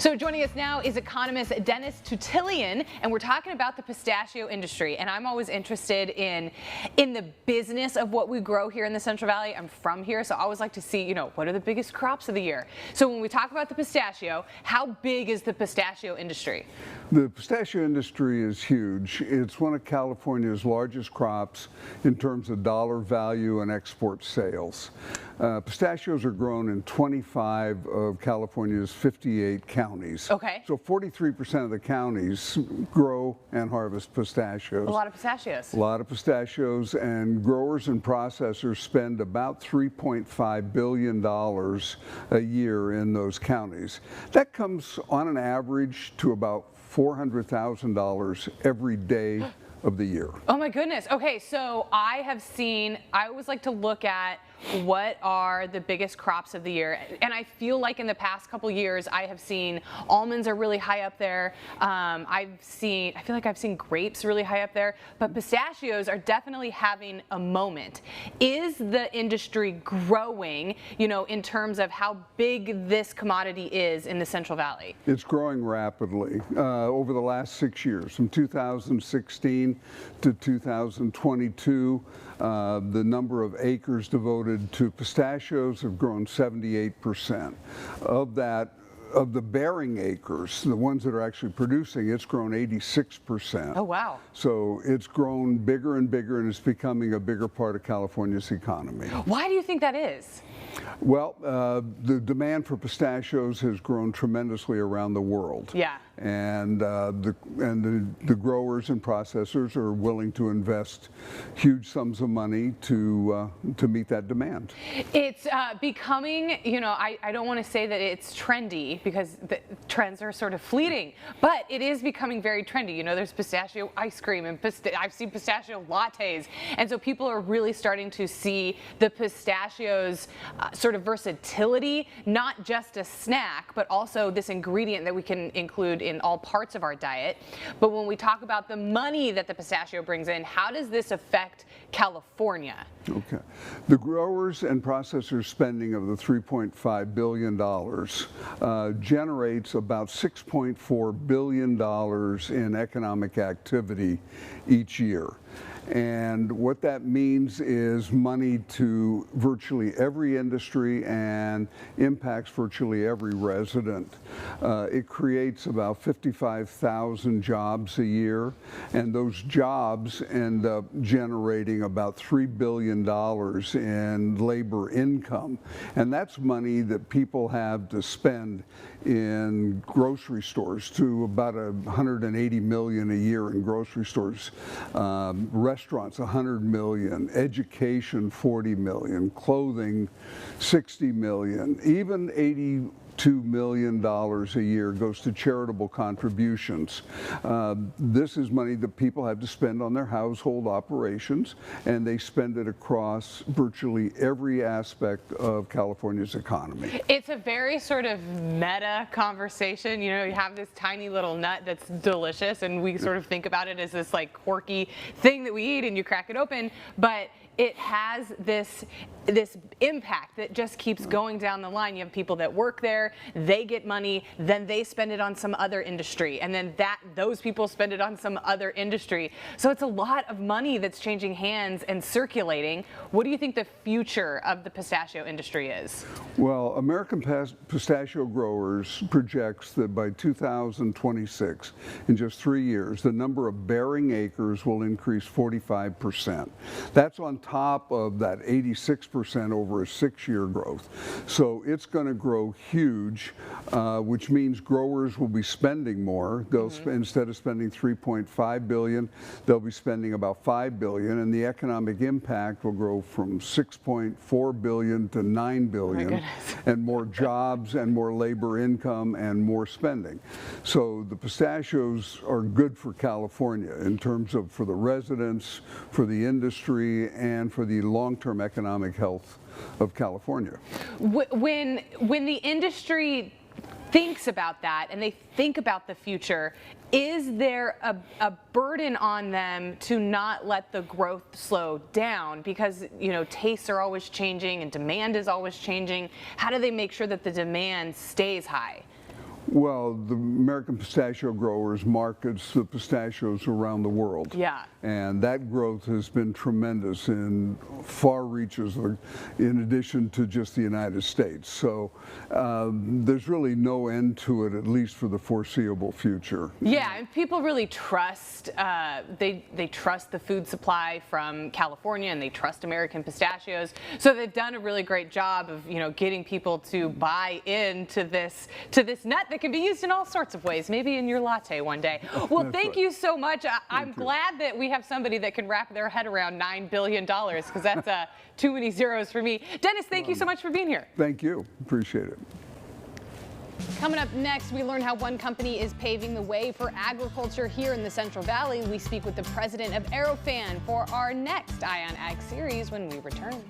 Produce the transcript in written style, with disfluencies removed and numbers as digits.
So joining us now is economist Dennis Tutilian, and we're talking about the pistachio industry. And I'm always interested in the business of what we grow here in the Central Valley. I'm from here, so I always like to see, what are the biggest crops of the year? So when we talk about the pistachio, how big is the pistachio industry? The pistachio industry is huge. It's one of California's largest crops in terms of dollar value and export sales. Pistachios are grown in 25 of California's 58 counties. Okay. So 43% of the counties grow and harvest pistachios. A lot of pistachios. A lot of pistachios, and growers and processors spend about $3.5 billion a year in those counties. That comes on an average to about $400,000 every day of the year. Oh my goodness. Okay, so I always like to look at what are the biggest crops of the year, and I feel like in the past couple years I have seen almonds are really high up there. I feel like I've seen grapes really high up there, but pistachios are definitely having a moment. Is the industry growing, in terms of how big this commodity is in the Central Valley? It's growing rapidly over the last 6 years, from 2016 to 2022. The number of acres devoted to pistachios have grown 78%. Of the bearing acres, the ones that are actually producing, it's grown 86%. Oh, wow. So it's grown bigger and bigger, and it's becoming a bigger part of California's economy. Why do you think that is? Well, the demand for pistachios has grown tremendously around the world. Yeah. And the growers and processors are willing to invest huge sums of money to meet that demand. It's becoming, I don't want to say that it's trendy, because the trends are sort of fleeting, but it is becoming very trendy. There's pistachio ice cream, and I've seen pistachio lattes, and so people are really starting to see the pistachios sort of versatility, not just a snack, but also this ingredient that we can include in all parts of our diet. But when we talk about the money that the pistachio brings in, how does this affect California? Okay. The growers and processors spending of the $3.5 billion generates about $6.4 billion in economic activity each year. And what that means is money to virtually every industry and impacts virtually every resident. It creates about 55,000 jobs a year, and those jobs end up generating about $3 billion in labor income. And that's money that people have to spend in grocery stores, to about $180 million a year in grocery stores. Restaurants, $100 million, education, $40 million, clothing, $60 million, even $82 million a year goes to charitable contributions. This is money that people have to spend on their household operations, and they spend it across virtually every aspect of California's economy. It's a very sort of meta conversation. You have this tiny little nut that's delicious, and we sort of think about it as this like quirky thing that we eat and you crack it open, but it has this impact that just keeps going down the line. You have people that work there, they get money, then they spend it on some other industry, and then those people spend it on some other industry. So it's a lot of money that's changing hands and circulating. What do you think the future of the pistachio industry is? Well, American pistachio growers projects that by 2026, in just 3 years, the number of bearing acres will increase 45%. That's on top of that 86% over a 6-year growth. So it's going to grow huge, which means growers will be spending more. They'll instead of spending $3.5 billion, they'll be spending about $5 billion, and the economic impact will grow from $6.4 billion to $9 billion, and more jobs and more labor income and more spending. So the pistachios are good for California in terms of for the residents, for the industry, and for the long-term economic health of California. When the industry thinks about that and they think about the future, is there a burden on them to not let the growth slow down? Because, tastes are always changing and demand is always changing. How do they make sure that the demand stays high? Well, the American pistachio growers markets the pistachios around the world. Yeah. And that growth has been tremendous in far reaches in addition to just the United States. So there's really no end to it, at least for the foreseeable future. Yeah, and people really trust, they trust the food supply from California, and they trust American pistachios. So they've done a really great job of, getting people to buy into this nut that can be used in all sorts of ways, maybe in your latte one day. Well, thank you so much. I'm glad that we have somebody that can wrap their head around $9 billion, because that's too many zeros for me. Dennis, thank you so much for being here. Thank you. Appreciate it. Coming up next, we learn how one company is paving the way for agriculture here in the Central Valley. We speak with the president of Aerofan for our next Eye on Ag series when we return.